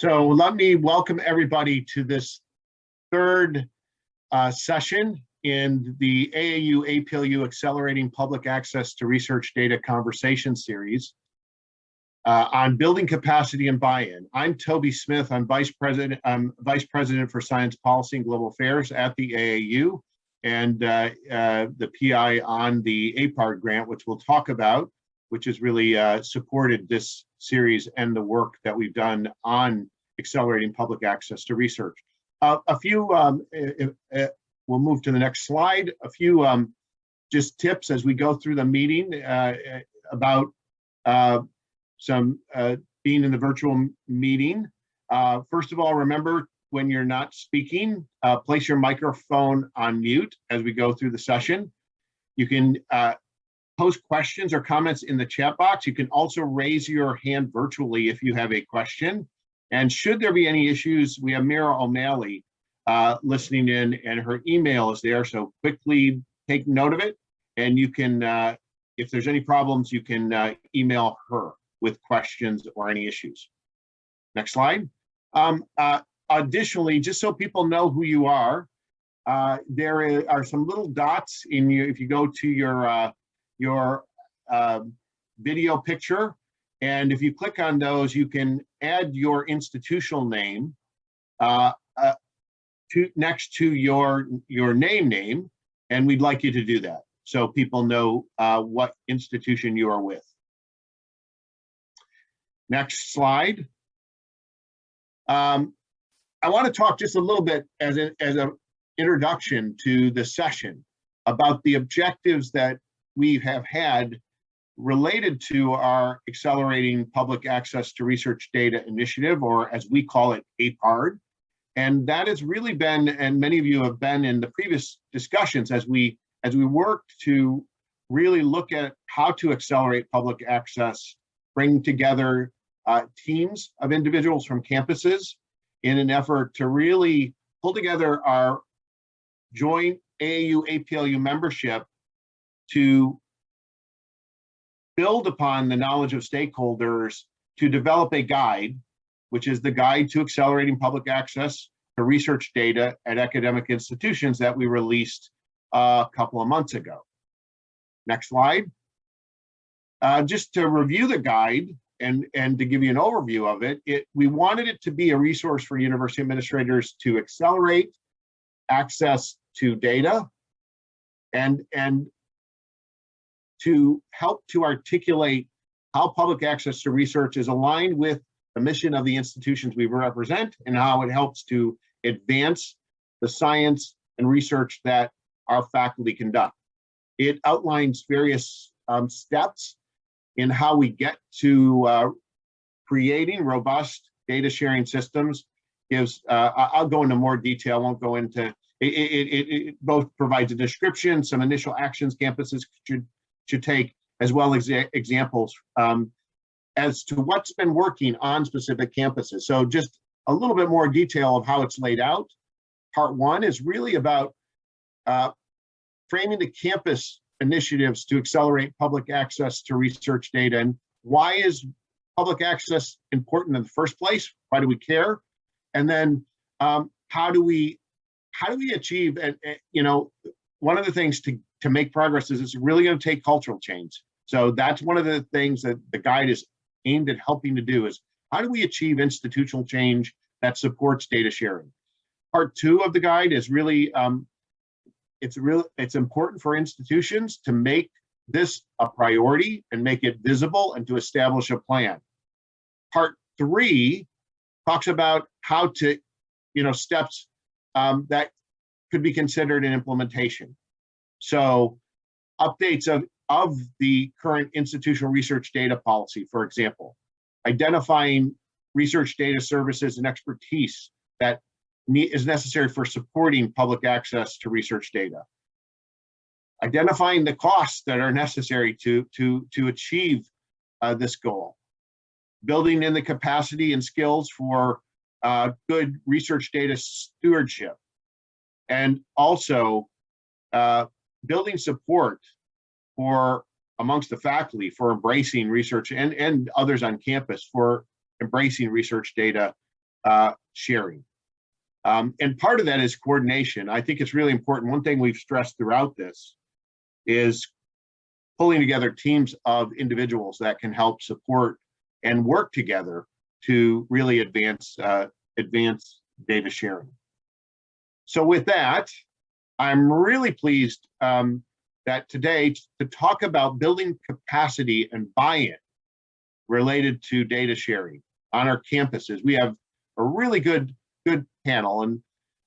So let me welcome everybody to this third session in the AAU APLU Accelerating Public Access to Research Data Conversation Series on building capacity and buy-in. I'm Toby Smith. I'm Vice President for Science Policy and Global Affairs at the AAU and the PI on the APARD grant, which we'll talk about, which has really supported this series and the work that we've done on accelerating public access to research. We'll move to the next slide. A few just tips as we go through the meeting about some being in the virtual meeting. First of all, remember when you're not speaking, place your microphone on mute as we go through the session. You can post questions or comments in the chat box. You can also raise your hand virtually if you have a question. And should there be any issues, we have Mira O'Malley listening in, and her email is there. So quickly take note of it. And you can, if there's any problems, you can email her with questions or any issues. Next slide. Additionally, just so people know who you are, there are some little dots in you. If you go to your video picture, and if you click on those, you can add your institutional name next to your name, and we'd like you to do that so people know what institution you are with. Next slide. I want to talk just a little bit as an introduction to the session about the objectives that we have had related to our Accelerating Public Access to Research Data Initiative, or as we call it, APARD. And that has really been, and many of you have been in the previous discussions as we worked to really look at how to accelerate public access, bring together teams of individuals from campuses in an effort to really pull together our joint AAU APLU membership to build upon the knowledge of stakeholders to develop a guide, which is the Guide to Accelerating Public Access to Research Data at Academic Institutions that we released a couple of months ago. Next slide. Just to review the guide and to give you an overview of it, we wanted it to be a resource for university administrators to accelerate access to data and to help to articulate how public access to research is aligned with the mission of the institutions we represent and how it helps to advance the science and research that our faculty conduct. It outlines various steps in how we get to creating robust data sharing systems. I'll go into more detail, I won't go into, it both provides a description, some initial actions campuses should take, as well as examples as to what's been working on specific campuses. So just a little bit more detail of how it's laid out. Part one is really about framing the campus initiatives to accelerate public access to research data. And why is public access important in the first place? Why do we care? And then how do we achieve, and one of the things to make progress is it's really going to take cultural change. So that's one of the things that the guide is aimed at helping to do is how do we achieve institutional change that supports data sharing? Part two of the guide is really, it's important for institutions to make this a priority and make it visible and to establish a plan. Part three talks about how to, steps that could be considered in implementation. So updates of the current institutional research data policy, for example, identifying research data services and expertise that is necessary for supporting public access to research data, identifying the costs that are necessary to achieve this goal, building in the capacity and skills for good research data stewardship, and also building support for amongst the faculty for embracing research and others on campus for embracing research data sharing. And part of that is coordination. I think it's really important. One thing we've stressed throughout this is pulling together teams of individuals that can help support and work together to really advance data sharing. So with that, I'm really pleased that today to talk about building capacity and buy-in related to data sharing on our campuses. We have a really good panel, and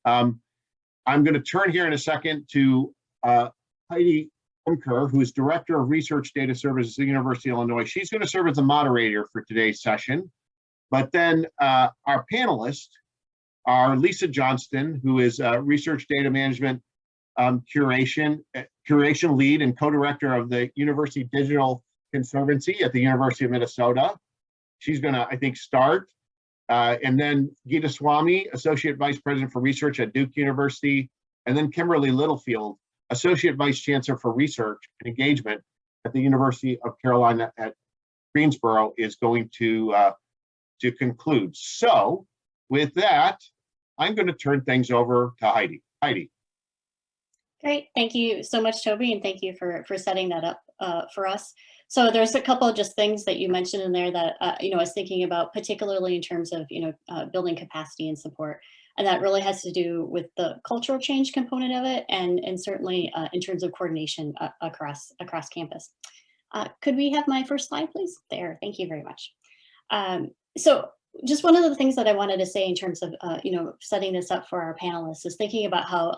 I'm going to turn here in a second to Heidi, Imker, who is Director of Research Data Services at the University of Illinois. She's going to serve as a moderator for today's session. But then our panelists are Lisa Johnston, who is Research Data Management Curation Lead and Co-Director of the University Digital Conservancy at the University of Minnesota. She's going to, I think, start. And then Geeta Swamy, Associate Vice President for Research at Duke University. And then Kimberly Littlefield, Associate Vice Chancellor for Research and Engagement at the University of Carolina at Greensboro, is going to conclude. So with that, I'm going to turn things over to Heidi. Heidi. Great, thank you so much, Toby, and thank you for setting that up for us. So there's a couple of just things that you mentioned in there that I was thinking about, particularly in terms of building capacity and support, and that really has to do with the cultural change component of it, and certainly in terms of coordination across campus. Could we have my first slide, please? There, thank you very much. So just one of the things that I wanted to say in terms of, setting this up for our panelists is thinking about how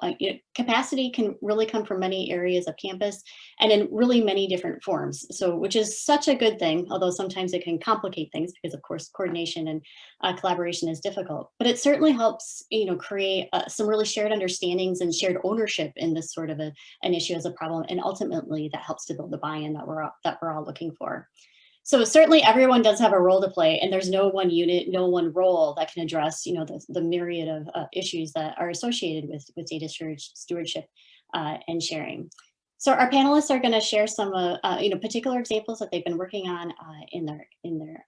capacity can really come from many areas of campus and in really many different forms. So, which is such a good thing, although sometimes it can complicate things because, of course, coordination and collaboration is difficult. But it certainly helps, create some really shared understandings and shared ownership in this sort of an issue as a problem, and ultimately that helps to build the buy-in that we're all looking for. So certainly everyone does have a role to play, and there's no one unit, no one role that can address, the myriad of issues that are associated with data stewardship and sharing. So our panelists are going to share some, particular examples that they've been working on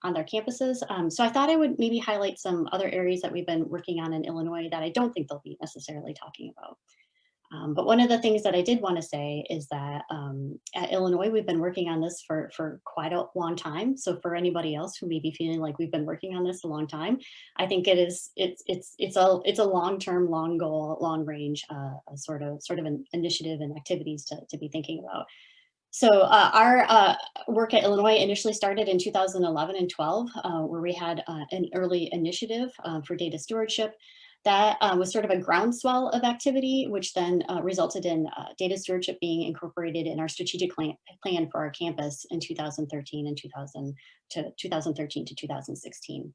on their campuses. So I thought I would maybe highlight some other areas that we've been working on in Illinois that I don't think they'll be necessarily talking about. But one of the things that I did want to say is that at Illinois, we've been working on this for quite a long time. So for anybody else who may be feeling like we've been working on this a long time, I think it's a long-term, long goal, long range sort of an initiative and activities to be thinking about. So our work at Illinois initially started in 2011 and 12, where we had an early initiative for data stewardship. That was sort of a groundswell of activity, which then resulted in data stewardship being incorporated in our strategic plan for our campus in 2013 and 2013 to 2016.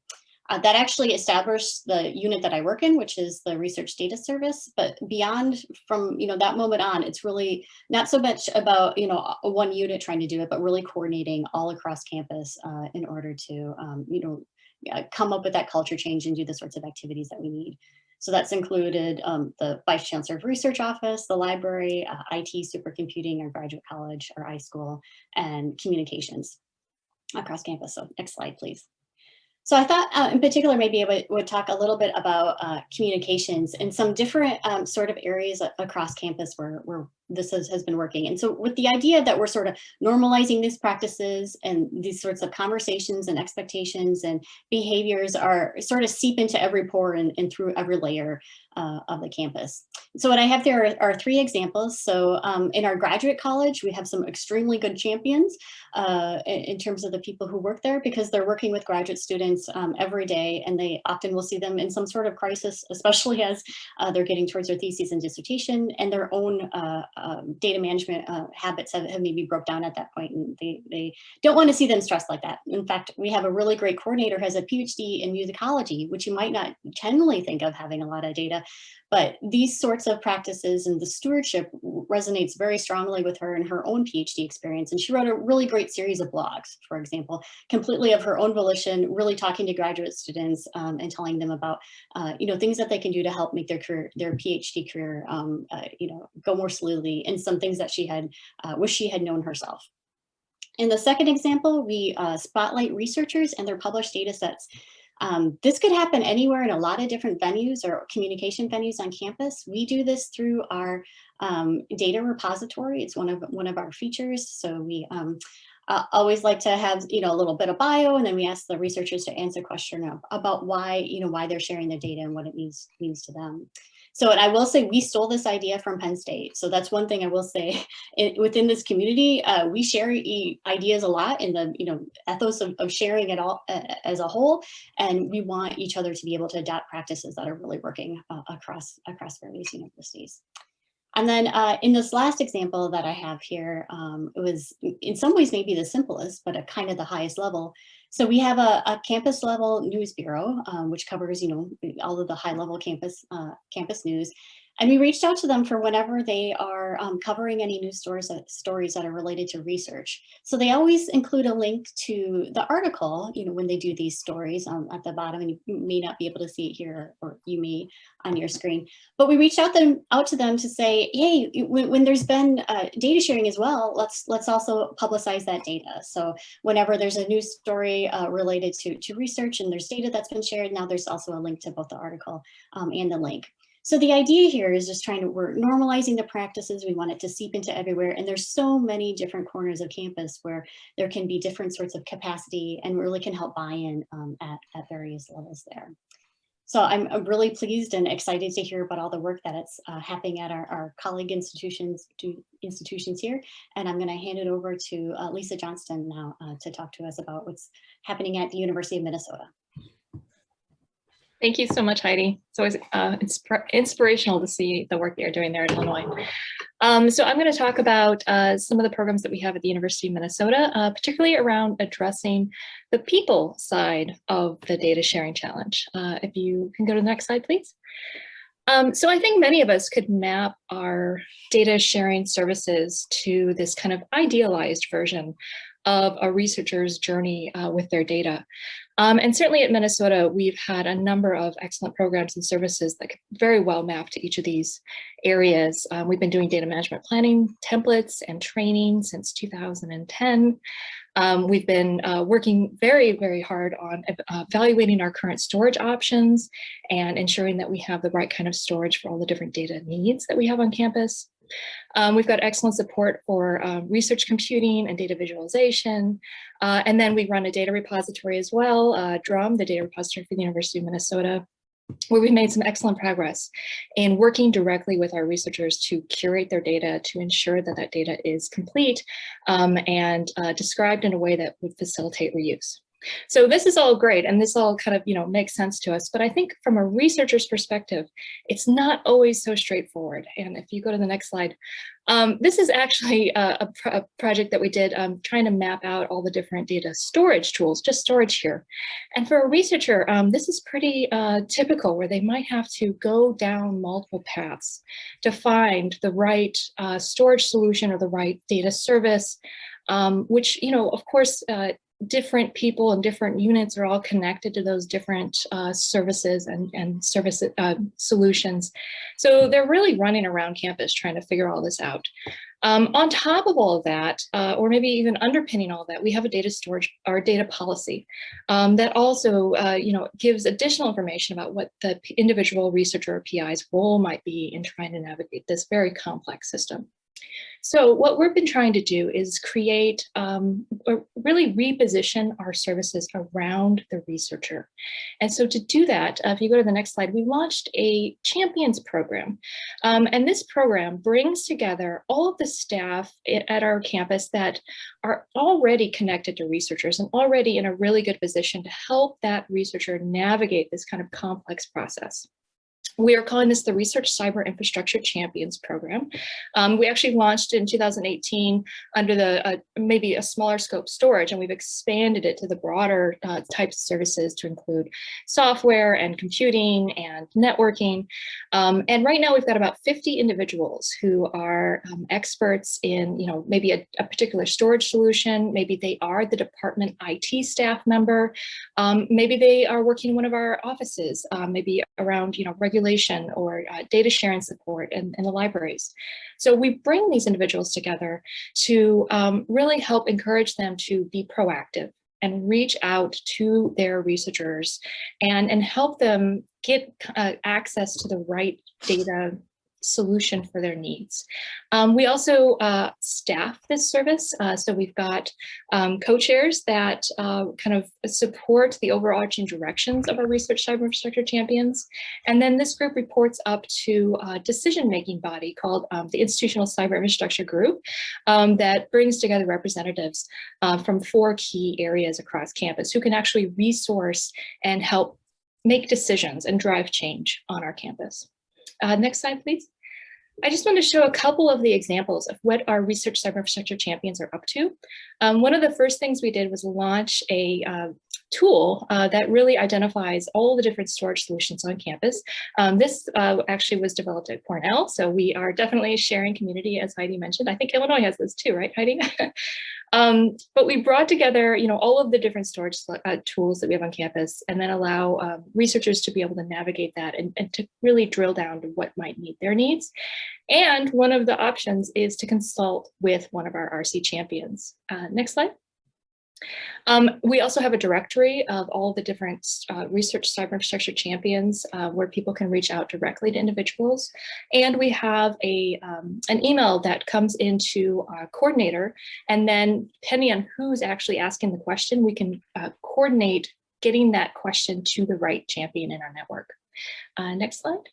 That actually established the unit that I work in, which is the Research Data Service. But beyond from that moment on, it's really not so much about one unit trying to do it, but really coordinating all across campus in order to come up with that culture change and do the sorts of activities that we need. So that's included the Vice Chancellor of Research Office, the library, IT, supercomputing, our graduate college, our iSchool, and communications across campus. So next slide, please. So I thought in particular, maybe I would talk a little bit about communications and some different sort of areas across campus where this has been working. And so with the idea that we're sort of normalizing these practices and these sorts of conversations and expectations and behaviors are sort of seep into every pore and through every layer of the campus. So what I have there are three examples. So in our graduate college, we have some extremely good champions in terms of the people who work there, because they're working with graduate students every day, and they often will see them in some sort of crisis, especially as they're getting towards their thesis and dissertation, and their own data management habits have maybe broke down at that point, and they don't want to see them stressed like that. In fact, we have a really great coordinator who has a PhD in musicology, which you might not generally think of having a lot of data, but these sorts of practices and the stewardship resonates very strongly with her and her own PhD experience. And she wrote a really great series of blogs, for example, completely of her own volition, really talking to graduate students and telling them about, things that they can do to help make their PhD career, go more smoothly, and some things that she had wished she had known herself. In the second example, we spotlight researchers and their published data sets. This could happen anywhere in a lot of different venues or communication venues on campus. We do this through our data repository. It's one of our features. So we always like to have, a little bit of bio, and then we ask the researchers to answer a question about why, why they're sharing their data and what it means to them. So, and I will say we stole this idea from Penn State. So that's one thing I will say within this community, we share ideas a lot in the, ethos of sharing it all as a whole. And we want each other to be able to adopt practices that are really working across various universities. And then in this last example that I have here, it was in some ways maybe the simplest, but at kind of the highest level. So we have a campus level news bureau, which covers, all of the high level campus news. And we reached out to them for whenever they are covering any news stories that are related to research. So they always include a link to the article, when they do these stories at the bottom, and you may not be able to see it here, or you may on your screen. But we reached out to them to say, hey, when there's been data sharing as well, let's also publicize that data. So whenever there's a news story related to research and there's data that's been shared, now there's also a link to both the article and the link. So the idea here is just we're normalizing the practices. We want it to seep into everywhere. And there's so many different corners of campus where there can be different sorts of capacity and really can help buy-in at various levels there. So I'm really pleased and excited to hear about all the work that it's happening at our colleague institutions here. And I'm going to hand it over to Lisa Johnston now to talk to us about what's happening at the University of Minnesota. Thank you so much, Heidi. It's always inspirational to see the work that you're doing there in Illinois. So I'm going to talk about some of the programs that we have at the University of Minnesota, particularly around addressing the people side of the data sharing challenge. If you can go to the next slide, please. So I think many of us could map our data sharing services to this kind of idealized version of a researcher's journey with their data. And certainly at Minnesota, we've had a number of excellent programs and services that could very well map to each of these areas. We've been doing data management planning templates and training since 2010. We've been working very, very hard on evaluating our current storage options and ensuring that we have the right kind of storage for all the different data needs that we have on campus. We've got excellent support for research computing and data visualization. And then we run a data repository as well, DRUM, the data repository for the University of Minnesota, where we've made some excellent progress in working directly with our researchers to curate their data to ensure that that data is complete and described in a way that would facilitate reuse. So this is all great, and this all kind of, makes sense to us. But I think from a researcher's perspective, it's not always so straightforward. And if you go to the next slide, this is actually a project that we did trying to map out all the different data storage tools, just storage here. And for a researcher, this is pretty typical, where they might have to go down multiple paths to find the right storage solution or the right data service, which, of course, different people and different units are all connected to those different services and service solutions. So they're really running around campus trying to figure all this out. On top of all of that, or maybe even underpinning all that, we have a data storage or data policy that also gives additional information about what the individual researcher or PI's role might be in trying to navigate this very complex system. So what we've been trying to do is create, or really reposition our services around the researcher. And so to do that, if you go to the next slide, we launched a champions program. And this program brings together all of the staff at our campus that are already connected to researchers and already in a really good position to help that researcher navigate this kind of complex process. We are calling this the Research Cyber Infrastructure Champions Program. We actually launched in 2018 under the maybe a smaller scope storage, and we've expanded it to the broader types of services to include software and computing and networking. And right now we've got about 50 individuals who are experts in, maybe a particular storage solution. Maybe they are the department IT staff member. Maybe they are working in one of our offices, maybe around, regulation or data sharing support in the libraries. So we bring these individuals together to really help encourage them to be proactive and reach out to their researchers and help them get access to the right data solution for their needs. We also staff this service. So we've got co-chairs that kind of support the overarching directions of our research cyber infrastructure champions. And then this group reports up to a decision-making body called the Institutional Cyber Infrastructure Group that brings together representatives from 4 key areas across campus who can actually resource and help make decisions and drive change on our campus. Next slide, please. I just want to show a couple of the examples of what our research cyber infrastructure champions are up to. One of the first things we did was launch a tool that really identifies all the different storage solutions on campus. This actually was developed at Cornell, so we are definitely sharing community, as Heidi mentioned. I think Illinois has this too, right, Heidi? But we brought together, all of the different storage tools that we have on campus, and then allow researchers to be able to navigate that and to really drill down to what might meet their needs. And one of the options is to consult with one of our RC champions. Next slide. We also have a directory of all the different research cyber infrastructure champions where people can reach out directly to individuals. And we have an email that comes into our coordinator. And then depending on who's actually asking the question, we can coordinate getting that question to the right champion in our network. Next slide.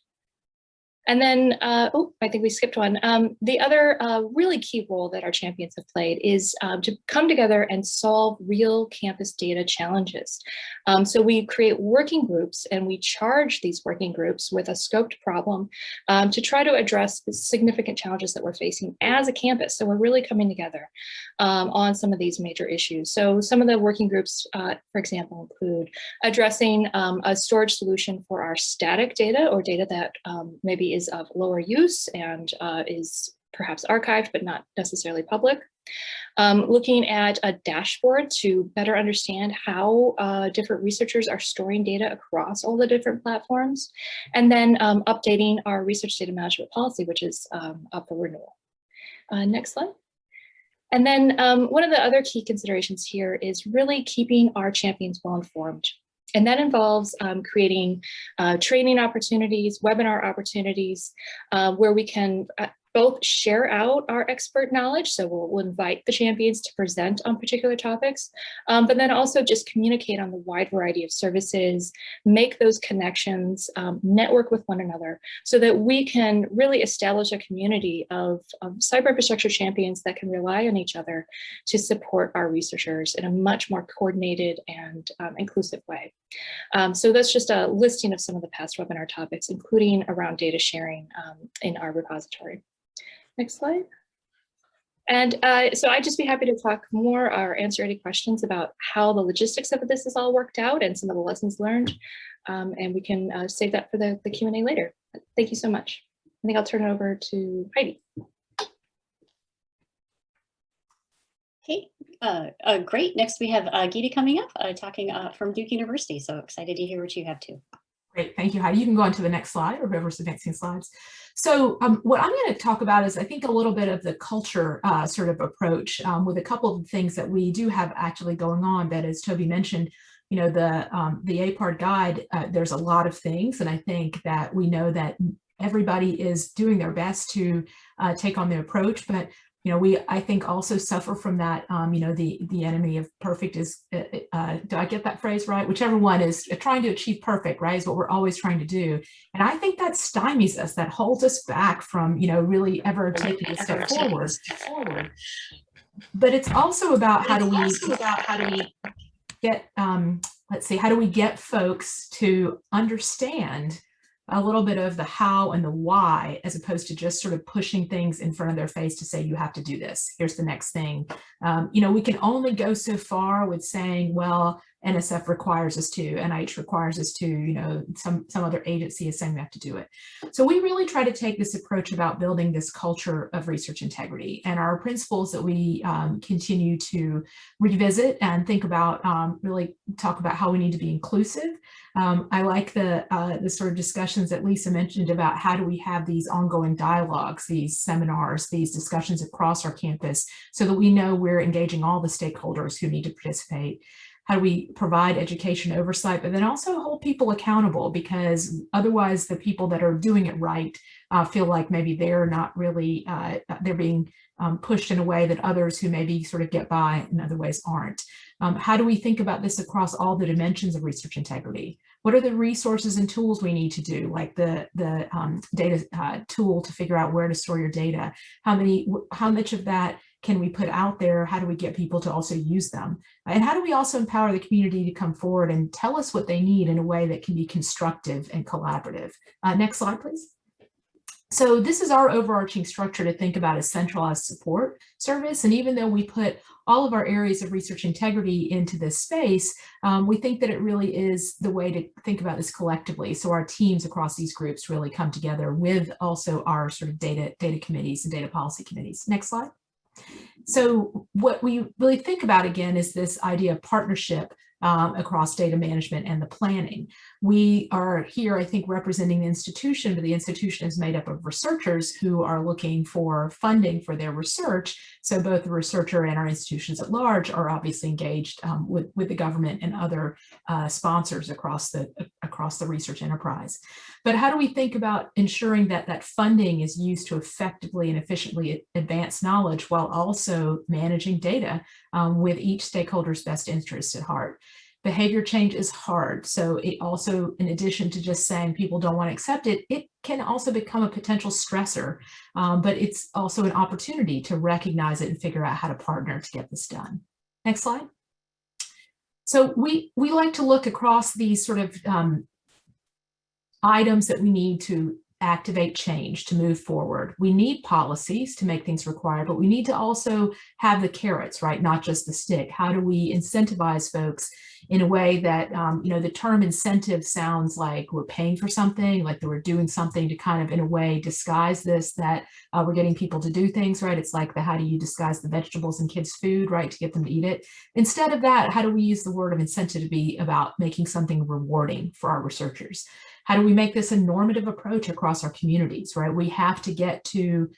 And then, oh, I think we skipped one. The other really key role that our champions have played is to come together and solve real campus data challenges. So we create working groups and we charge these working groups with a scoped problem to try to address the significant challenges that we're facing as a campus. So we're really coming together on some of these major issues. So some of the working groups, for example, include addressing a storage solution for our static data or data that maybe is of lower use and is perhaps archived but not necessarily public. Looking at a dashboard to better understand how different researchers are storing data across all the different platforms, and then updating our research data management policy, which is up for renewal. Next slide. And then one of the other key considerations here is really keeping our champions well informed. And that involves creating training opportunities, webinar opportunities, where we can both share out our expert knowledge. So we'll invite the champions to present on particular topics, but then also just communicate on the wide variety of services, make those connections, network with one another so that we can really establish a community of cyber infrastructure champions that can rely on each other to support our researchers in a much more coordinated and inclusive way. So that's just a listing of some of the past webinar topics, including around data sharing in our repository. Next slide. And so I'd just be happy to talk more or answer any questions about how the logistics of this is all worked out and some of the lessons learned. And we can save that for the Q&A later. Thank you so much. I think I'll turn it over to Heidi. Okay, great. Next we have Gita coming up, talking from Duke University. So excited to hear what you have too. Great, thank you, Heidi. You can go on to the next slide or whoever's advancing slides. So what I'm going to talk about is, I think, a little bit of the culture sort of approach with a couple of things that we do have actually going on that, as Toby mentioned, the APARD guide, there's a lot of things. And I think that we know that everybody is doing their best to take on the approach, but we, I think, also suffer from that, the enemy of perfect is, do I get that phrase right? Whichever one is trying to achieve perfect, right, is what we're always trying to do. And I think that stymies us, that holds us back from, really ever taking a step forward. But it's also about how do we get, let's see, how do we get folks to understand a little bit of the how and the why, as opposed to just sort of pushing things in front of their face to say, you have to do this. Here's the next thing. We can only go so far with saying, well, NSF requires us to, NIH requires us to, some other agency is saying we have to do it. So we really try to take this approach about building this culture of research integrity, and our principles that we continue to revisit and think about, really talk about how we need to be inclusive. I like the sort of discussions that Lisa mentioned about how do we have these ongoing dialogues, these seminars, these discussions across our campus so that we know we're engaging all the stakeholders who need to participate. How do we provide education oversight, but then also hold people accountable, because otherwise the people that are doing it right feel like maybe they're not really, they're being pushed in a way that others who maybe sort of get by in other ways aren't. How do we think about this across all the dimensions of research integrity? What are the resources and tools we need to do, like the data tool to figure out where to store your data? How much of that can we put out there? How do we get people to also use them? And how do we also empower the community to come forward and tell us what they need in a way that can be constructive and collaborative? Next slide, please. So this is our overarching structure to think about a centralized support service. And even though we put all of our areas of research integrity into this space, we think that it really is the way to think about this collectively. So our teams across these groups really come together with also our sort of data committees and data policy committees. Next slide. So what we really think about again is this idea of partnership across data management and the planning. We are here, I think, representing the institution, but the institution is made up of researchers who are looking for funding for their research. So both the researcher and our institutions at large are obviously engaged with the government and other sponsors across the research enterprise. But how do we think about ensuring that that funding is used to effectively and efficiently advance knowledge while also managing data with each stakeholder's best interests at heart? Behavior change is hard. So it also, in addition to just saying people don't want to accept it, it can also become a potential stressor, but it's also an opportunity to recognize it and figure out how to partner to get this done. Next slide. So we like to look across these sort of items that we need to activate change to move forward. We need policies to make things required, but we need to also have the carrots, right? Not just the stick. How do we incentivize folks in a way that, you know, the term incentive sounds like we're paying for something, like that we're doing something to kind of, in a way, disguise this, that we're getting people to do things, right? It's like the how do you disguise the vegetables in kids' food, right, to get them to eat it. Instead of that, how do we use the word of incentive to be about making something rewarding for our researchers? How do we make this a normative approach across our communities, right? We have to get to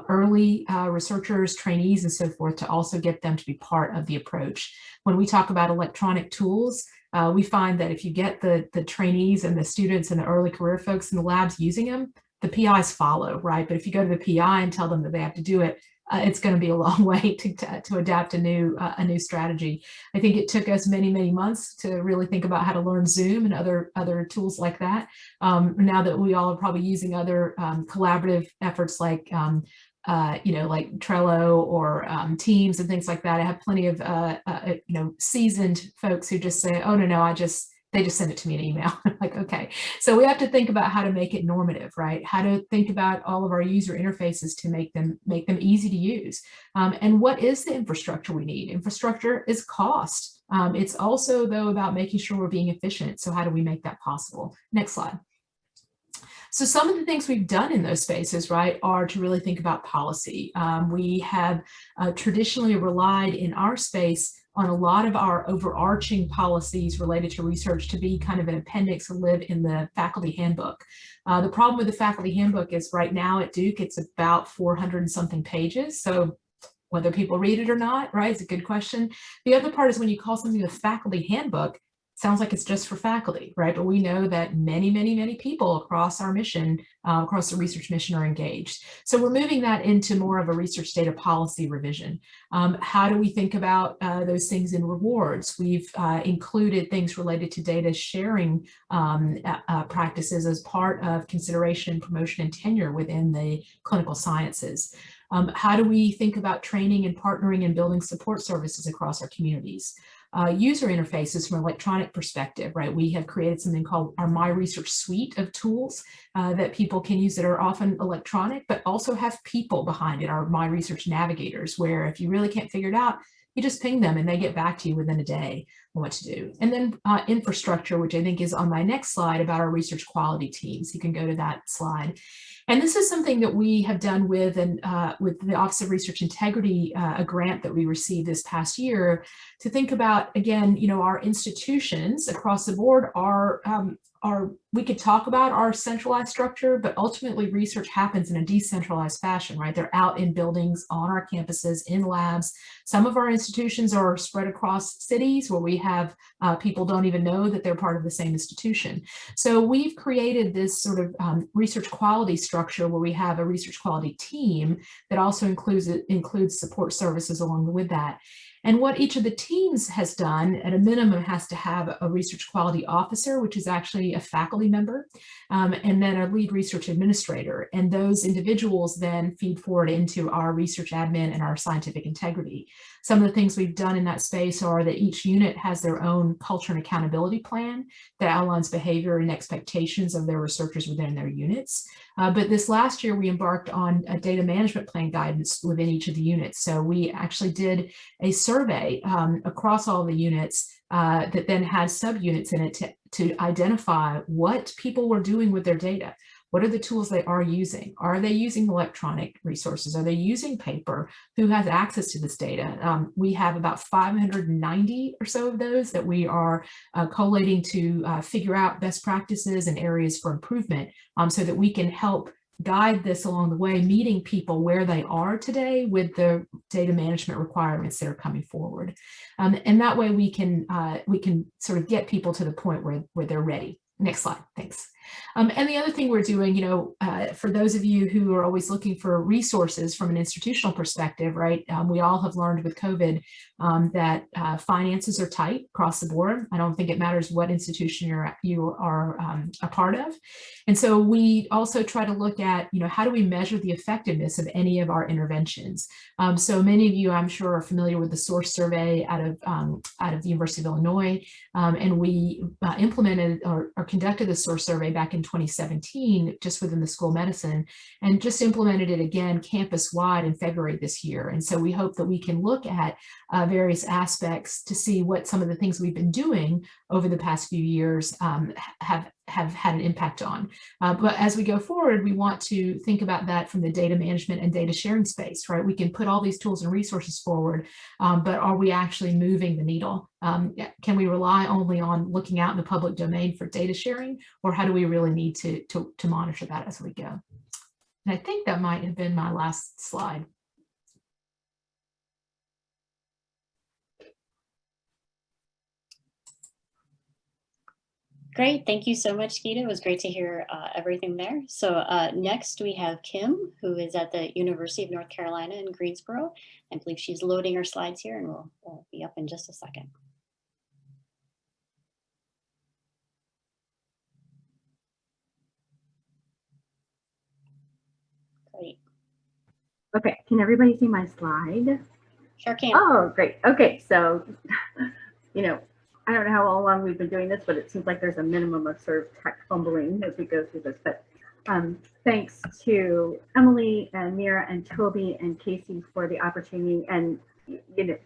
early researchers, trainees, and so forth to also get them to be part of the approach. When we talk about electronic tools, we find that if you get the trainees and the students and the early career folks in the labs using them, the PIs follow, right? But if you go to the PI and tell them that they have to do it, it's going to be a long way to adapt a new strategy. I think it took us many months to really think about how to learn Zoom and other tools like that. Now that we all are probably using other collaborative efforts like you know, like Trello or Teams and things like that, I have plenty of you know, seasoned folks who just say, "Oh no, they just send it to me in email." Like, okay, so we have to think about how to make it normative, right? How to think about all of our user interfaces to make them easy to use. And what is the infrastructure we need? Infrastructure is cost. It's also, though, about making sure we're being efficient. So how do we make that possible? Next slide. So some of the things we've done in those spaces, right, are to really think about policy. We have traditionally relied in our space on a lot of our overarching policies related to research to be kind of an appendix and live in the faculty handbook. The problem with the faculty handbook is right now at Duke, it's about 400 and something pages. So whether people read it or not, right, is a good question. The other part is when you call something a faculty handbook, sounds like it's just for faculty, right? But we know that many people across our mission, across the research mission, are engaged. So we're moving that into more of a research data policy revision. How do we think about those things in rewards? We've included things related to data sharing practices as part of consideration, promotion, and tenure within the clinical sciences. How do we think about training and partnering and building support services across our communities? User interfaces from an electronic perspective, right? We have created something called our My Research Suite of tools that people can use that are often electronic, but also have people behind it, our My Research Navigators, where if you really can't figure it out, you just ping them and they get back to you within a day on what to do. And then infrastructure, which I think is on my next slide about our research quality teams. You can go to that slide. And this is something that we have done with the Office of Research Integrity, a grant that we received this past year, to think about, again, you know, our institutions across the board are we could talk about our centralized structure, but ultimately research happens in a decentralized fashion, right? They're out in buildings, on our campuses, in labs. Some of our institutions are spread across cities where we have people don't even know that they're part of the same institution. So we've created this sort of research quality structure where we have a research quality team that also includes support services along with that. And what each of the teams has done, at a minimum, has to have a research quality officer, which is actually a faculty member, and then a lead research administrator. And those individuals then feed forward into our research admin and our scientific integrity. Some of the things we've done in that space are that each unit has their own culture and accountability plan that outlines behavior and expectations of their researchers within their units. But this last year, we embarked on a data management plan guidance within each of the units. So we actually did a survey across all the units that then had subunits in it to identify what people were doing with their data. What are the tools they are using? Are they using electronic resources? Are they using paper? Who has access to this data? We have about 590 or so of those that we are collating to figure out best practices and areas for improvement so that we can help guide this along the way, meeting people where they are today with the data management requirements that are coming forward. And that way we can sort of get people to the point where they're ready. Next slide, thanks. And the other thing we're doing, for those of you who are always looking for resources from an institutional perspective, right? We all have learned with COVID that finances are tight across the board. I don't think it matters what institution you are a part of. And so we also try to look at, how do we measure the effectiveness of any of our interventions? So many of you, I'm sure, are familiar with the source survey out of the University of Illinois. And we implemented or conducted the source survey back in 2017, just within the School of Medicine, and just implemented it again campus-wide in February this year. And so we hope that we can look at various aspects to see what some of the things we've been doing over the past few years have had an impact on. But as we go forward, we want to think about that from the data management and data sharing space, right? We can put all these tools and resources forward, but are we actually moving the needle? Can we rely only on looking out in the public domain for data sharing, or how do we really need to monitor that as we go? And I think that might have been my last slide. Great, thank you so much, Geeta. It was great to hear everything there. So next we have Kim, who is at the University of North Carolina in Greensboro. I believe she's loading her slides here, and we'll be up in just a second. Great. Okay, can everybody see my slide? Sure can. Oh, great. Okay, so, I don't know how long we've been doing this, but it seems like there's a minimum of sort of tech fumbling as we go through this. But thanks to Emily and Mira and Toby and Casey for the opportunity and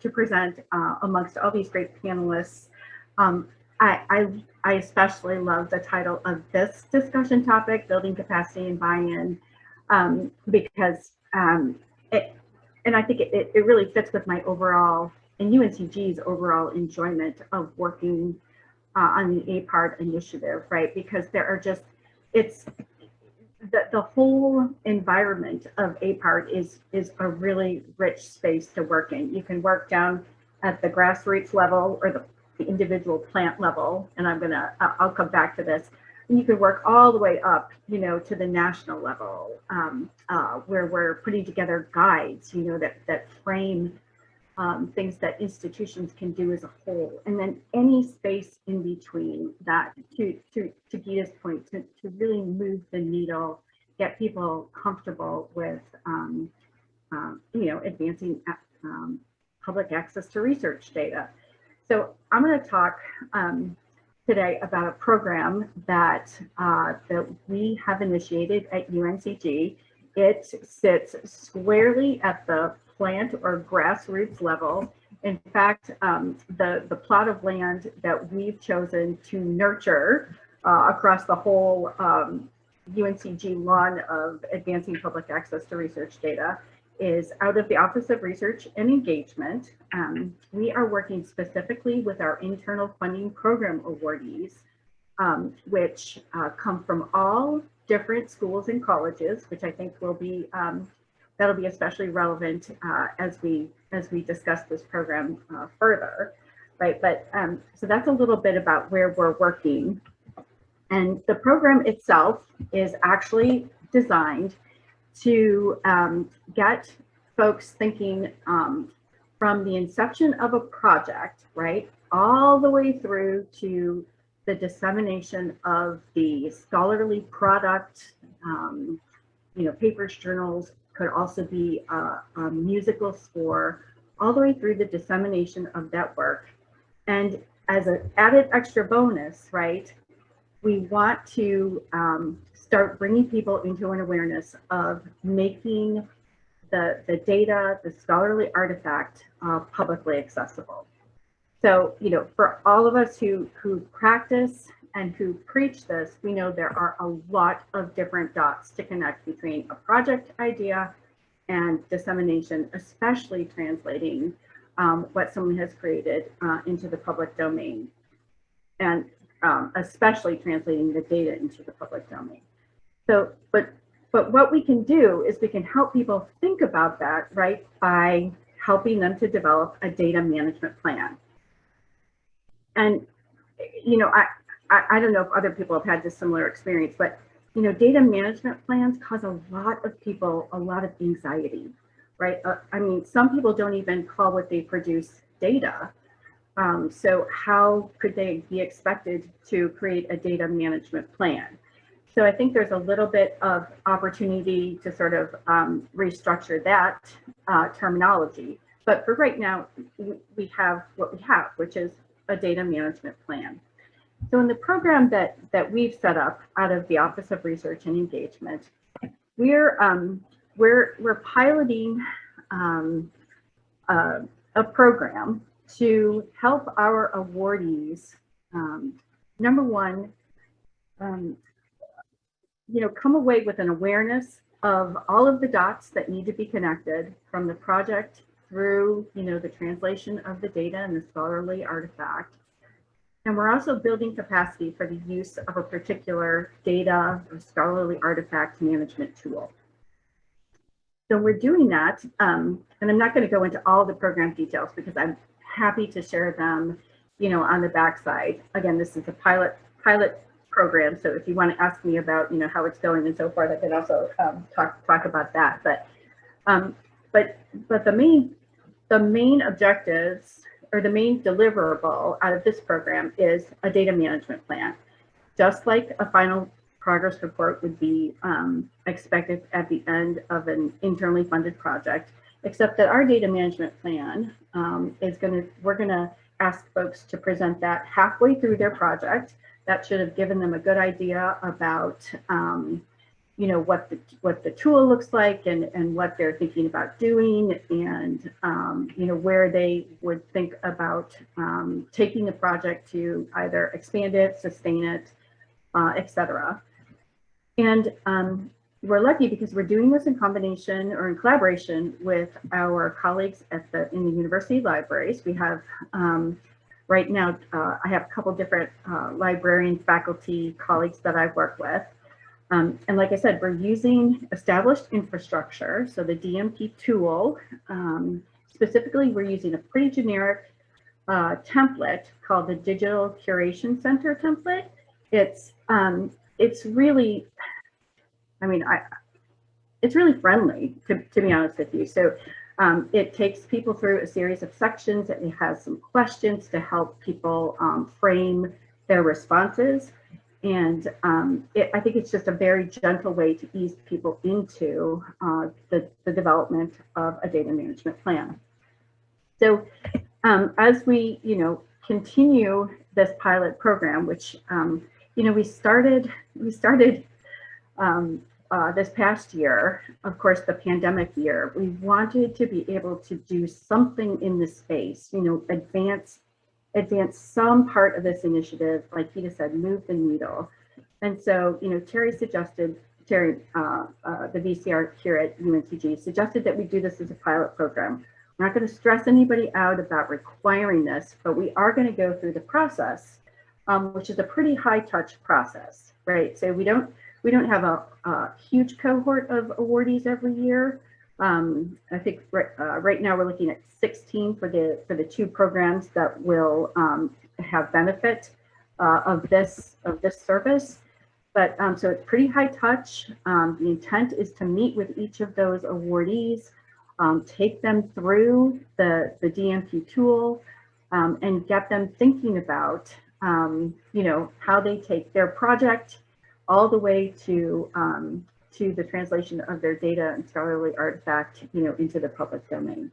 to present amongst all these great panelists. I especially love the title of this discussion topic, building capacity and buy-in, because and I think it really fits with my overall and UNCG's overall enjoyment of working on the APARD initiative, right? Because there are just, it's the whole environment of APARD is a really rich space to work in. You can work down at the grassroots level or the individual plant level, and I'll come back to this. And you can work all the way up, to the national level, where we're putting together guides, that frame things that institutions can do as a whole, and then any space in between that, to Geeta's point, to really move the needle, get people comfortable with, advancing public access to research data. So I'm going to talk today about a program that we have initiated at UNCG. It sits squarely at the plant or grassroots level. In fact, the plot of land that we've chosen to nurture across the whole UNCG lawn of advancing public access to research data is out of the Office of Research and Engagement. We are working specifically with our internal funding program awardees, which come from all different schools and colleges, which I think will be that'll be especially relevant as we discuss this program further. right? But so that's a little bit about where we're working. And the program itself is actually designed to get folks thinking from the inception of a project, right, all the way through to the dissemination of the scholarly product, papers, journals, could also be a musical score, all the way through the dissemination of that work. And as an added extra bonus, right, we want to start bringing people into an awareness of making the data, the scholarly artifact, publicly accessible. So, for all of us who practice and who preach this, we know there are a lot of different dots to connect between a project idea and dissemination, especially translating what someone has created into the public domain, and especially translating the data into the public domain. So, but what we can do is we can help people think about that, right, by helping them to develop a data management plan. And, I don't know if other people have had this similar experience, but, data management plans cause a lot of people a lot of anxiety, right? I mean, some people don't even call what they produce data. So how could they be expected to create a data management plan? So I think there's a little bit of opportunity to sort of restructure that terminology. But for right now, we have what we have, which is a data management plan. So in the program that we've set up out of the Office of Research and Engagement, we're piloting a program to help our awardees, number one, come away with an awareness of all of the dots that need to be connected from the project through, the translation of the data and the scholarly artifact. And we're also building capacity for the use of a particular data or scholarly artifact management tool. So we're doing that, and I'm not going to go into all the program details because I'm happy to share them, on the backside. Again, this is a pilot program, so if you want to ask me about, how it's going and so forth, I can also talk about that. But the main objectives, or the main deliverable out of this program, is a data management plan. Just like a final progress report would be expected at the end of an internally funded project, except that our data management plan we're gonna ask folks to present that halfway through their project. That should have given them a good idea about what the tool looks like and what they're thinking about doing, and where they would think about taking the project to either expand it, sustain it, etc. And we're lucky because we're doing this in combination or in collaboration with our colleagues in the university libraries. We have right now, I have a couple different librarian faculty colleagues that I work with. And like I said, we're using established infrastructure. So the DMP tool, specifically, we're using a pretty generic template called the Digital Curation Center template. It's really, it's really friendly, to be honest with you. So it takes people through a series of sections, and it has some questions to help people frame their responses. And I think it's just a very gentle way to ease people into the development of a data management plan. So as we, continue this pilot program, which, we started this past year, of course, the pandemic year, we wanted to be able to do something in this space, advance some part of this initiative, like Heidi said, move the needle. And so, Terry, the VCR here at UNCG, suggested that we do this as a pilot program. We're not going to stress anybody out about requiring this, but we are going to go through the process, which is a pretty high touch process, right? So we don't have a huge cohort of awardees every year. I think right now we're looking at 16 for the 2 programs that will have benefit of this service. But so it's pretty high touch. The intent is to meet with each of those awardees, take them through the DMP tool, and get them thinking about how they take their project all the way to the translation of their data and scholarly artifact, into the public domain.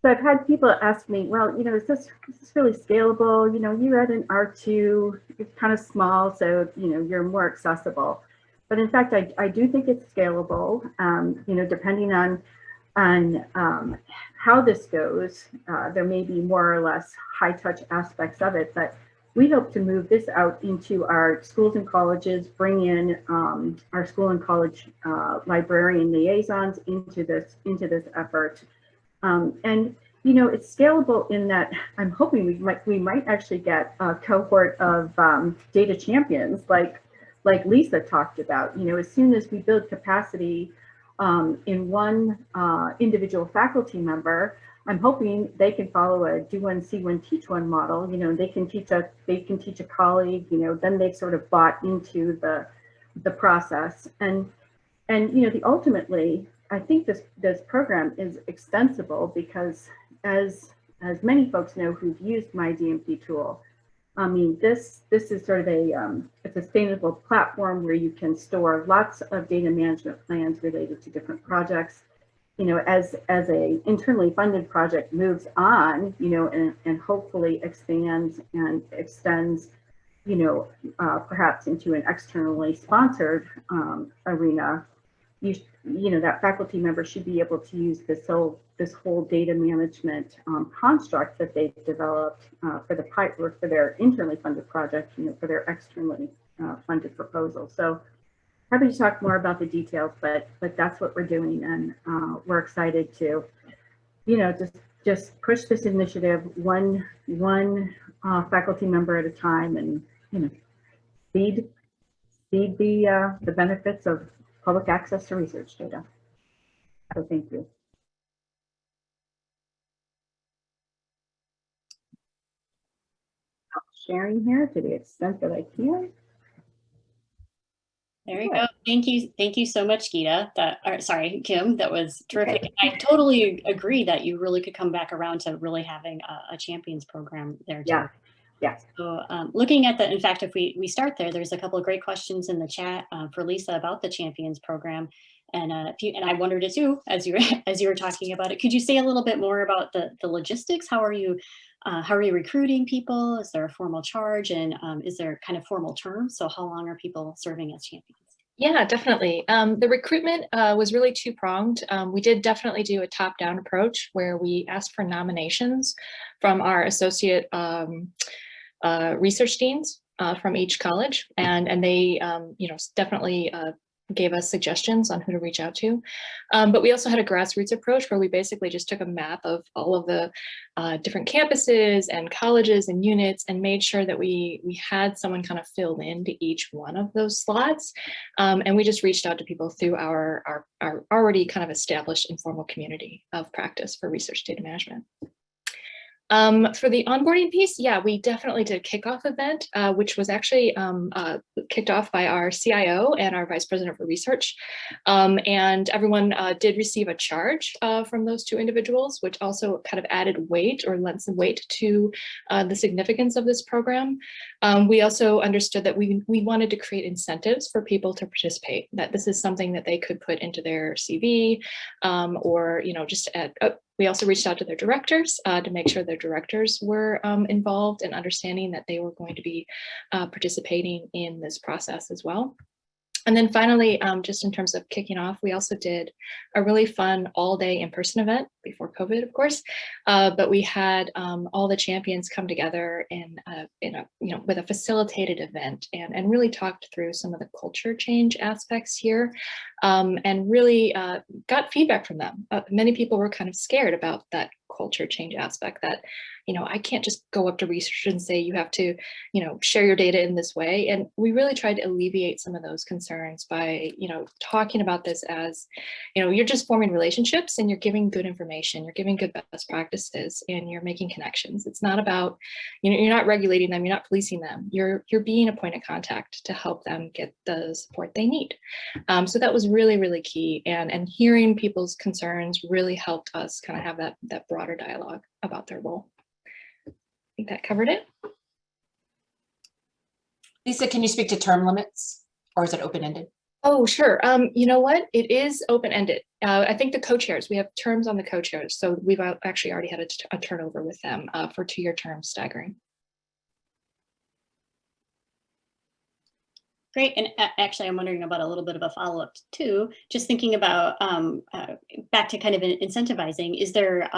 So I've had people ask me, well, is this really scalable? You read an R2, it's kind of small, so, you're more accessible. But in fact, I do think it's scalable, depending on how this goes. There may be more or less high touch aspects of it, but we hope to move this out into our schools and colleges, bring in our school and college librarian liaisons into this effort. And it's scalable in that I'm hoping we might actually get a cohort of data champions like Lisa talked about. As soon as we build capacity in one individual faculty member, I'm hoping they can follow a do one, see one, teach one model. They can teach a colleague. Then they've sort of bought into the process. And ultimately, I think this program is extensible because as many folks know who've used my DMP tool, I mean, this is sort of a sustainable platform where you can store lots of data management plans related to different projects. As a internally funded project moves on, and hopefully expands and extends, perhaps into an externally sponsored arena, that faculty member should be able to use this whole data management construct that they've developed for their internally funded project, for their externally funded proposal. So happy to talk more about the details, but that's what we're doing, and we're excited to, just push this initiative one faculty member at a time, and feed the benefits of public access to research data. So thank you. Sharing here to the extent that I can. There you go. Thank you so much, Geeta. Sorry, Kim. That was terrific. Okay. I totally agree that you really could come back around to really having a champions program there too. Yeah. Yeah. So looking at in fact, if we start there's a couple of great questions in the chat for Lisa about the champions program, and I wondered it too as you were talking about it. Could you say a little bit more about the logistics? How are you recruiting people? Is there a formal charge, and is there kind of formal terms? So how long are people serving as champions? Yeah, definitely. The recruitment was really two-pronged. We did definitely do a top-down approach where we asked for nominations from our associate research deans from each college, and they definitely gave us suggestions on who to reach out to. But we also had a grassroots approach where we basically just took a map of all of the different campuses and colleges and units and made sure that we had someone kind of filled into each one of those slots. And we just reached out to people through our already kind of established informal community of practice for research data management. For the onboarding piece, yeah, we definitely did a kickoff event, which was actually kicked off by our CIO and our Vice President for Research. And everyone did receive a charge from those two individuals, which also kind of added weight or lent some weight to the significance of this program. We also understood that we wanted to create incentives for people to participate, that this is something that they could put into their CV or, just we also reached out to their directors to make sure their directors were involved and understanding that they were going to be participating in this process as well. And then finally, just in terms of kicking off, we also did a really fun all-day in-person event before COVID, of course. But we had all the champions come together with a facilitated event and really talked through some of the culture change aspects here, and really got feedback from them. Many people were kind of scared about that culture change aspect that, I can't just go up to researchers and say, you have to, share your data in this way. And we really tried to alleviate some of those concerns by, talking about this as, you're just forming relationships and you're giving good information, you're giving good best practices, and you're making connections. It's not about, you're not regulating them, you're not policing them. You're being a point of contact to help them get the support they need. So that was really, really key. And hearing people's concerns really helped us kind of have that broader dialogue about their role. I think that covered it. Lisa, can you speak to term limits, or is it open-ended? Oh, sure. You know what? It is open-ended. I think the co-chairs, we have terms on the co-chairs. So we've actually already had a turnover with them for 2-year terms staggering. Great. And actually, I'm wondering about a little bit of a follow-up too, just thinking about back to kind of incentivizing. Is there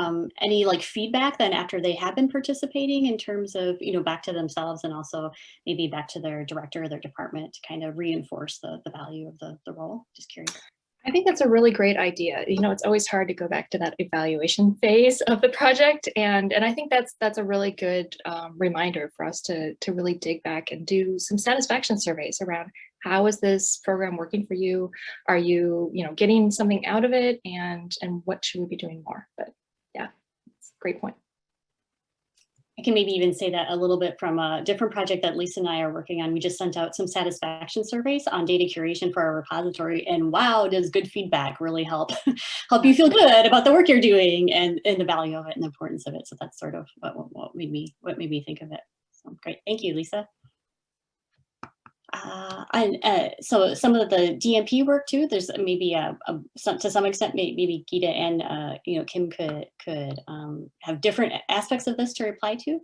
any like feedback then after they have been participating in terms of, back to themselves and also maybe back to their director or their department to kind of reinforce the value of the role? Just curious. I think that's a really great idea. It's always hard to go back to that evaluation phase of the project. And I think that's a really good reminder for us to really dig back and do some satisfaction surveys around how is this program working for you? Are you, getting something out of it? And what should we be doing more? But yeah, it's a great point. I can maybe even say that a little bit from a different project that Lisa and I are working on. We just sent out some satisfaction surveys on data curation for our repository, and wow, does good feedback really help you feel good about the work you're doing and the value of it and the importance of it. So that's sort of what made me think of it. So great, thank you, Lisa. So some of the DMP work too, there's maybe to some extent maybe Gita and Kim could have different aspects of this to reply to.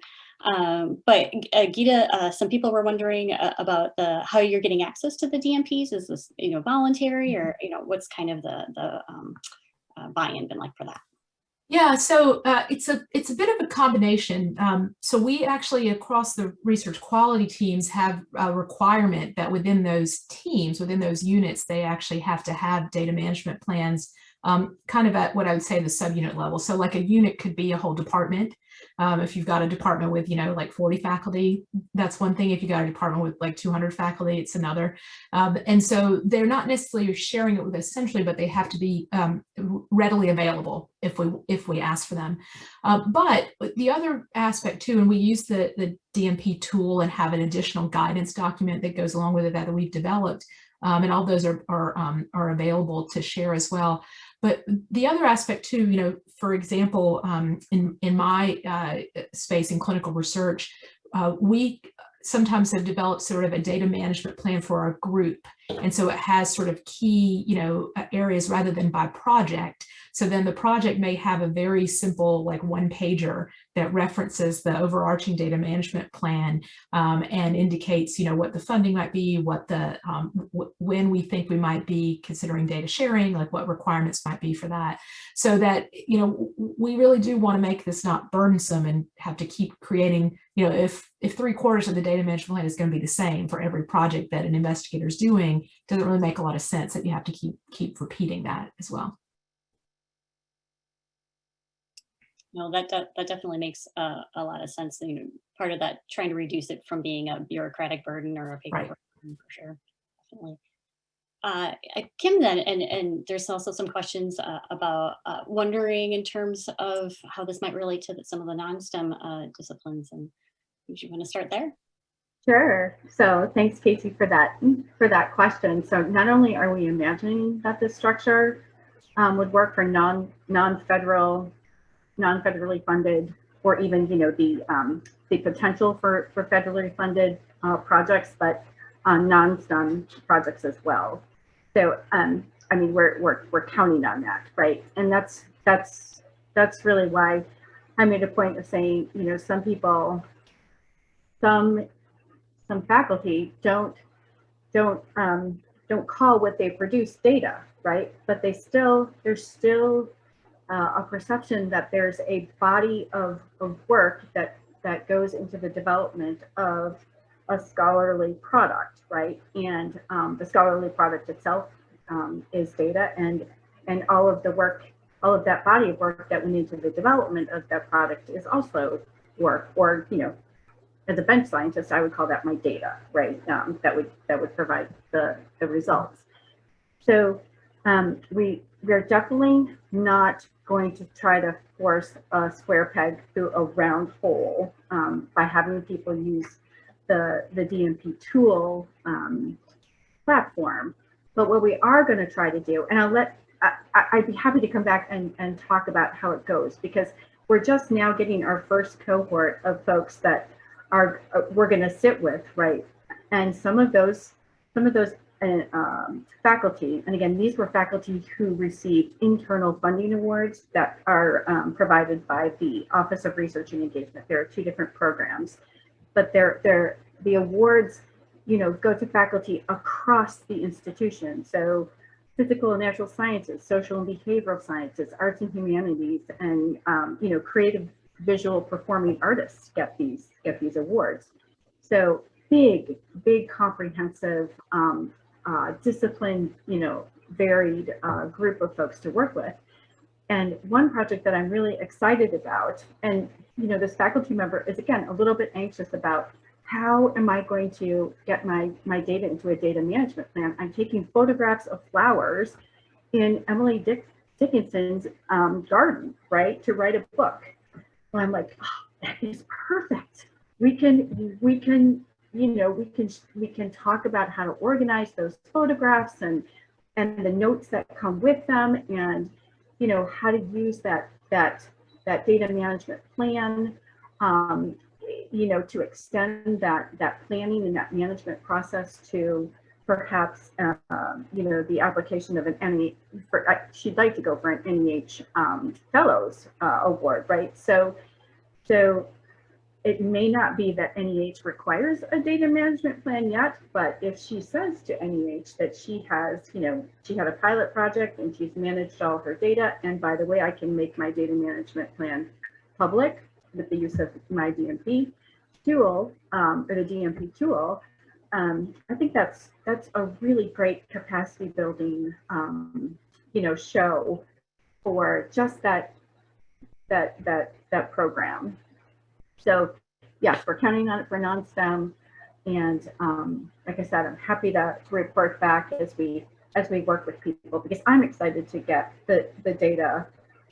But Gita, some people were wondering about how you're getting access to the DMPs. Is this voluntary, or what's kind of the buy-in been like for that? Yeah, so it's a bit of a combination. So we actually, across the research quality teams, have a requirement that within those teams, within those units, they actually have to have data management plans kind of at what I would say the subunit level. So like a unit could be a whole department. If you've got a department with, like 40 faculty, that's one thing. If you got a department with like 200 faculty, it's another. And so they're not necessarily sharing it with us centrally, but they have to be readily available if we ask for them. But the other aspect too, and we use the DMP tool and have an additional guidance document that goes along with it that we've developed. And all those are available to share as well. But the other aspect too, for example, in my space in clinical research, we sometimes have developed sort of a data management plan for our group. And so it has sort of key, areas rather than by project. So then the project may have a very simple, like one pager that references the overarching data management plan and indicates, what the funding might be, what the when we think we might be considering data sharing, like what requirements might be for that. So that, we really do want to make this not burdensome and have to keep creating, if 3/4 of the data management plan is going to be the same for every project that an investigator is doing, doesn't really make a lot of sense that you have to keep repeating that as well. No, that definitely makes a lot of sense. Part of that, trying to reduce it from being a bureaucratic burden or a paper burden, for sure. Definitely. Kim, then, and there's also some questions about wondering in terms of how this might relate to some of the non-STEM disciplines. And do you want to start there? Sure. So thanks, Casey, for that question. So not only are we imagining that this structure would work for non-federally funded, or even the potential for federally funded projects, but non-STEM projects as well. So I mean, we're counting on that, right? And that's really why I made a point of saying, some people, some faculty don't call what they produce data, right? But there's still a perception that there's a body of work that goes into the development of a scholarly product, right? And the scholarly product itself is data, and all of the work all of that body of work that went into the development of that product is also work, or, you know, as a bench scientist, I would call that my data, right? That would provide the results. So we're definitely not going to try to force a square peg through a round hole by having people use the DMP tool platform. But what we are going to try to do, and I'd be happy to come back and talk about how it goes, because we're just now getting our first cohort of folks that we're going to sit with, right? And some of those faculty, and again, these were faculty who received internal funding awards that are provided by the Office of Research and Engagement. There are two different programs, but the awards, you know, go to faculty across the institution. So physical and natural sciences, social and behavioral sciences, arts and humanities, and you know, creative visual performing artists get these awards. So big comprehensive disciplined, you know, varied group of folks to work with. And one project that I'm really excited about, and you know, this faculty member is again a little bit anxious about, how am I going to get my data into a data management plan? I'm taking photographs of flowers in Emily Dickinson's garden, right, to write a book. Well, I'm like, oh, that is perfect. We can, you know, we can talk about how to organize those photographs and the notes that come with them, and you know, how to use that data management plan, you know, to extend that planning and that management process to perhaps, you know, the application of an NEH, she'd like to go for an NEH Fellows Award, right? So it may not be that NEH requires a data management plan yet, but if she says to NEH that she has, you know, she had a pilot project and she's managed all her data, and by the way, I can make my data management plan public with the use of my DMP tool, or the DMP tool, I think that's a really great capacity building, you know, show for just that program. So yes, we're counting on it for non-STEM, and like I said, I'm happy to report back as we work with people, because I'm excited to get the data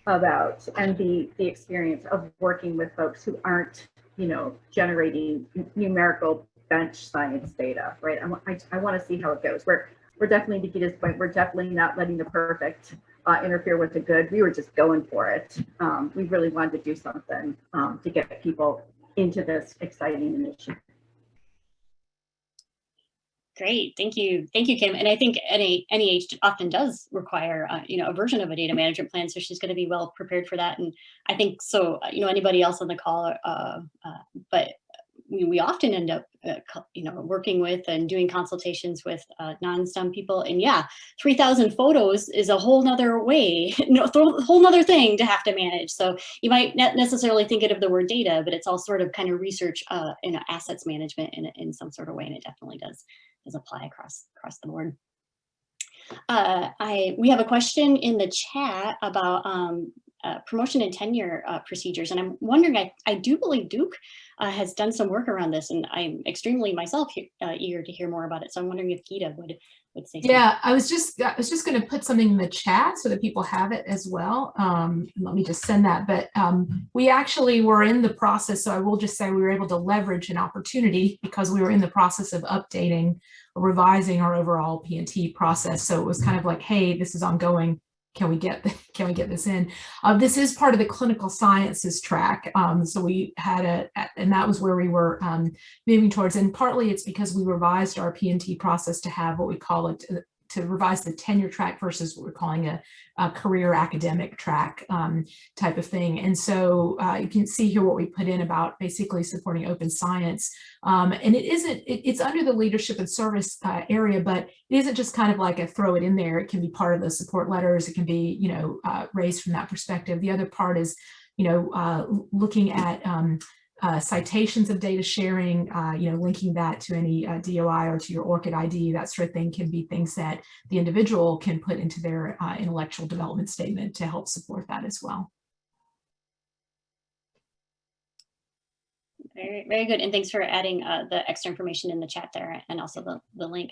about and the experience of working with folks who aren't, you know, generating numerical bench science data, right? I want to see how it goes. We're definitely, to Gita's point, we're definitely not letting the perfect interfere with the good. We were just going for it. We really wanted to do something to get people into this exciting initiative. Great, thank you, Kim. And I think NEH often does require, you know, a version of a data management plan, so she's going to be well prepared for that. And I think so, you know, anybody else on the call, but we often end up, you know, working with and doing consultations with non-STEM people. And yeah, 3,000 photos is a whole nother way, whole nother thing to have to manage. So you might not necessarily think of the word data, but it's all sort of kind of research in assets management in some sort of way, and it definitely does apply across the board. We have a question in the chat about promotion and tenure procedures, and I'm wondering, I do believe Duke has done some work around this, and I'm extremely myself eager to hear more about it. So I'm wondering if Gita would say something. Yeah, I was just going to put something in the chat so that people have it as well. Let me just send that. But we actually were in the process, so I will just say we were able to leverage an opportunity because we were in the process of updating or revising our overall P&T process. So it was kind of like, hey, this is ongoing. Can we get this in? This is part of the clinical sciences track. So we had and that was where we were moving towards. And partly it's because we revised our P&T process to have what we call it, to revise the tenure track versus what we're calling a career academic track type of thing. And so you can see here what we put in about basically supporting open science. And it's under the leadership and service area, but it isn't just kind of like a throw it in there. It can be part of the support letters. It can be, you know, raised from that perspective. The other part is, you know, looking at citations of data sharing, linking that to any DOI or to your ORCID ID, that sort of thing can be things that the individual can put into their intellectual development statement to help support that as well. Very, very good. And thanks for adding the extra information in the chat there and also the link.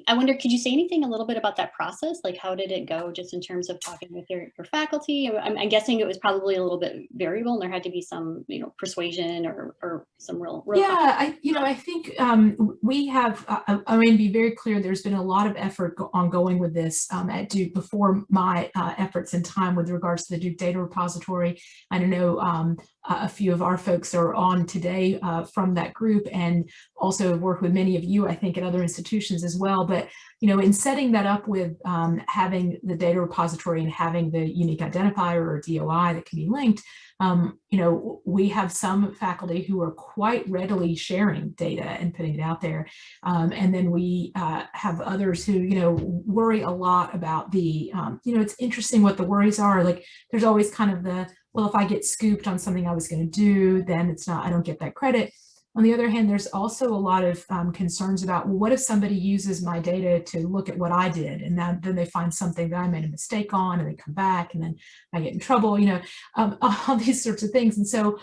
I wonder, could you say anything a little bit about that process? Like, how did it go just in terms of talking with your faculty? I'm guessing it was probably a little bit variable and there had to be some, persuasion or some real yeah, I think we have, I mean, to be very clear, there's been a lot of effort ongoing with this at Duke before my efforts and time with regards to the Duke Data Repository. I know a few of our folks are on today from that group, and also have worked with many of you, I think, at other institutions as well. But, in setting that up with having the data repository and having the unique identifier or DOI that can be linked, we have some faculty who are quite readily sharing data and putting it out there. And then we have others who, worry a lot about the, it's interesting what the worries are. Like, there's always kind of the, well, if I get scooped on something I was going to do, then I don't get that credit. On the other hand, there's also a lot of concerns about, well, what if somebody uses my data to look at what I did, and then they find something that I made a mistake on, and they come back, and then I get in trouble, all these sorts of things. And so,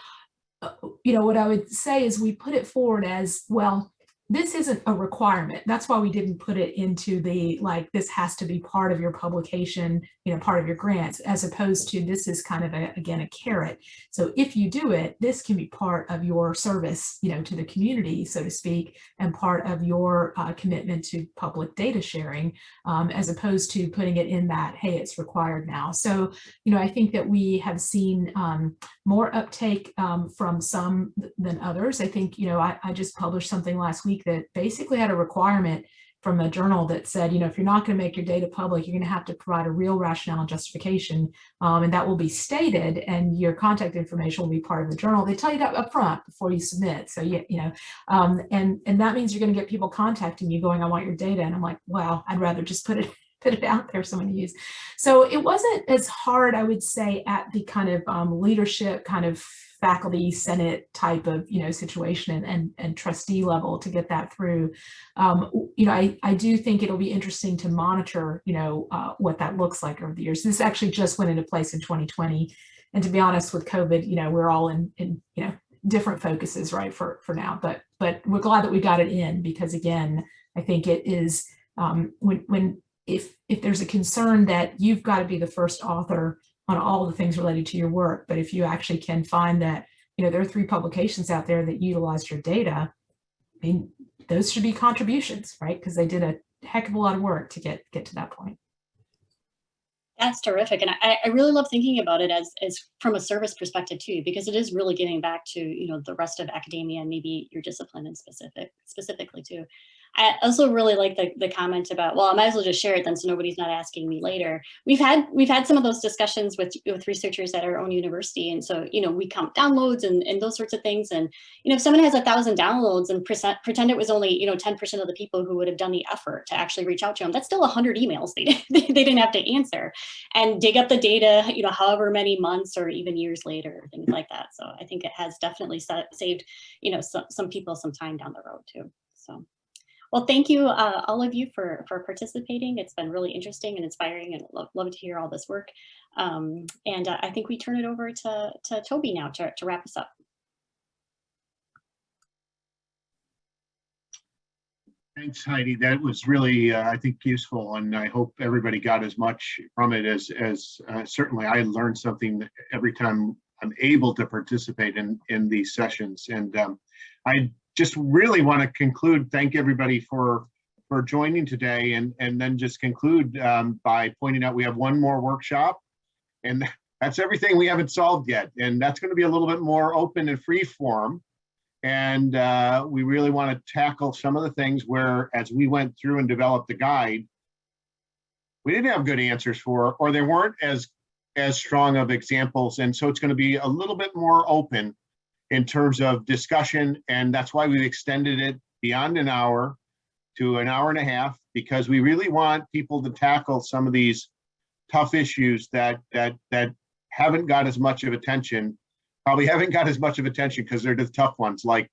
what I would say is we put it forward as, well, this isn't a requirement. That's why we didn't put it into the, like, this has to be part of your publication, part of your grants, as opposed to this is kind of, again, a carrot. So if you do it, this can be part of your service, to the community, so to speak, and part of your commitment to public data sharing, as opposed to putting it in that, hey, it's required now. So, I think that we have seen more uptake from some than others. I think, I just published something last week that basically had a requirement from a journal that said, if you're not going to make your data public, you're going to have to provide a real rationale and justification, and that will be stated, and your contact information will be part of the journal. They tell you that up front before you submit. So, and that means you're going to get people contacting you going, I want your data. And I'm like, wow, I'd rather just put it out there for someone to use. So it wasn't as hard, I would say, at the kind of leadership kind of faculty senate type of situation and trustee level to get that through. I do think it'll be interesting to monitor what that looks like over the years. This actually just went into place in 2020, and to be honest, with COVID, we're all in different focuses right for now, but we're glad that we got it in, because again, I think it is if there's a concern that you've got to be the first author on all the things related to your work, but if you actually can find that, there are 3 publications out there that utilize your data, I mean, those should be contributions, right? Because they did a heck of a lot of work to get to that point. That's terrific. And I really love thinking about it as from a service perspective too, because it is really getting back to, the rest of academia and maybe your discipline in specifically too. I also really like the comment about, well, I might as well just share it then so nobody's not asking me later. We've had some of those discussions with researchers at our own university. And so, we count downloads and those sorts of things. And, if someone has 1,000 downloads and pretend it was only, 10% of the people who would have done the effort to actually reach out to them, that's still 100 emails they didn't have to answer and dig up the data, however many months or even years later, things like that. So I think it has definitely saved, some people some time down the road too. So. Well, thank you, all of you, for participating. It's been really interesting and inspiring, and love to hear all this work. And I think we turn it over to Toby now to wrap us up. Thanks, Heidi. That was really, I think, useful, and I hope everybody got as much from it as certainly I learned something every time I'm able to participate in these sessions. And I just really want to conclude, thank everybody for joining today, and then just conclude by pointing out we have one more workshop, and that's everything we haven't solved yet. And that's going to be a little bit more open and free form. And we really want to tackle some of the things where, as we went through and developed the guide, we didn't have good answers for, or they weren't as strong of examples. And so it's going to be a little bit more open in terms of discussion, and that's why we've extended it beyond an hour to an hour and a half, because we really want people to tackle some of these tough issues that haven't got as much of attention probably haven't got as much of attention because they're the tough ones like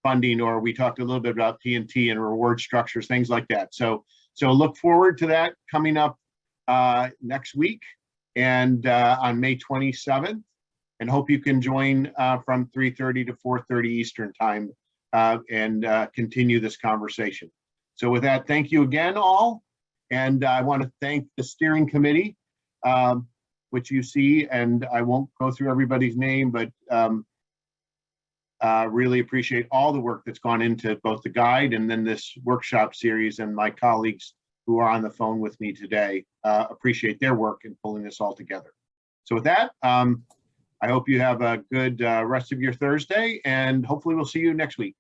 funding, or we talked a little bit about P&T and reward structures, things like that. So look forward to that coming up next week and on May 27th, and hope you can join from 3:30 to 4:30 Eastern time and continue this conversation. So with that, thank you again all. And I want to thank the steering committee, which you see, and I won't go through everybody's name, but really appreciate all the work that's gone into both the guide and then this workshop series, and my colleagues who are on the phone with me today. Appreciate their work in pulling this all together. So with that, I hope you have a good rest of your Thursday, and hopefully we'll see you next week.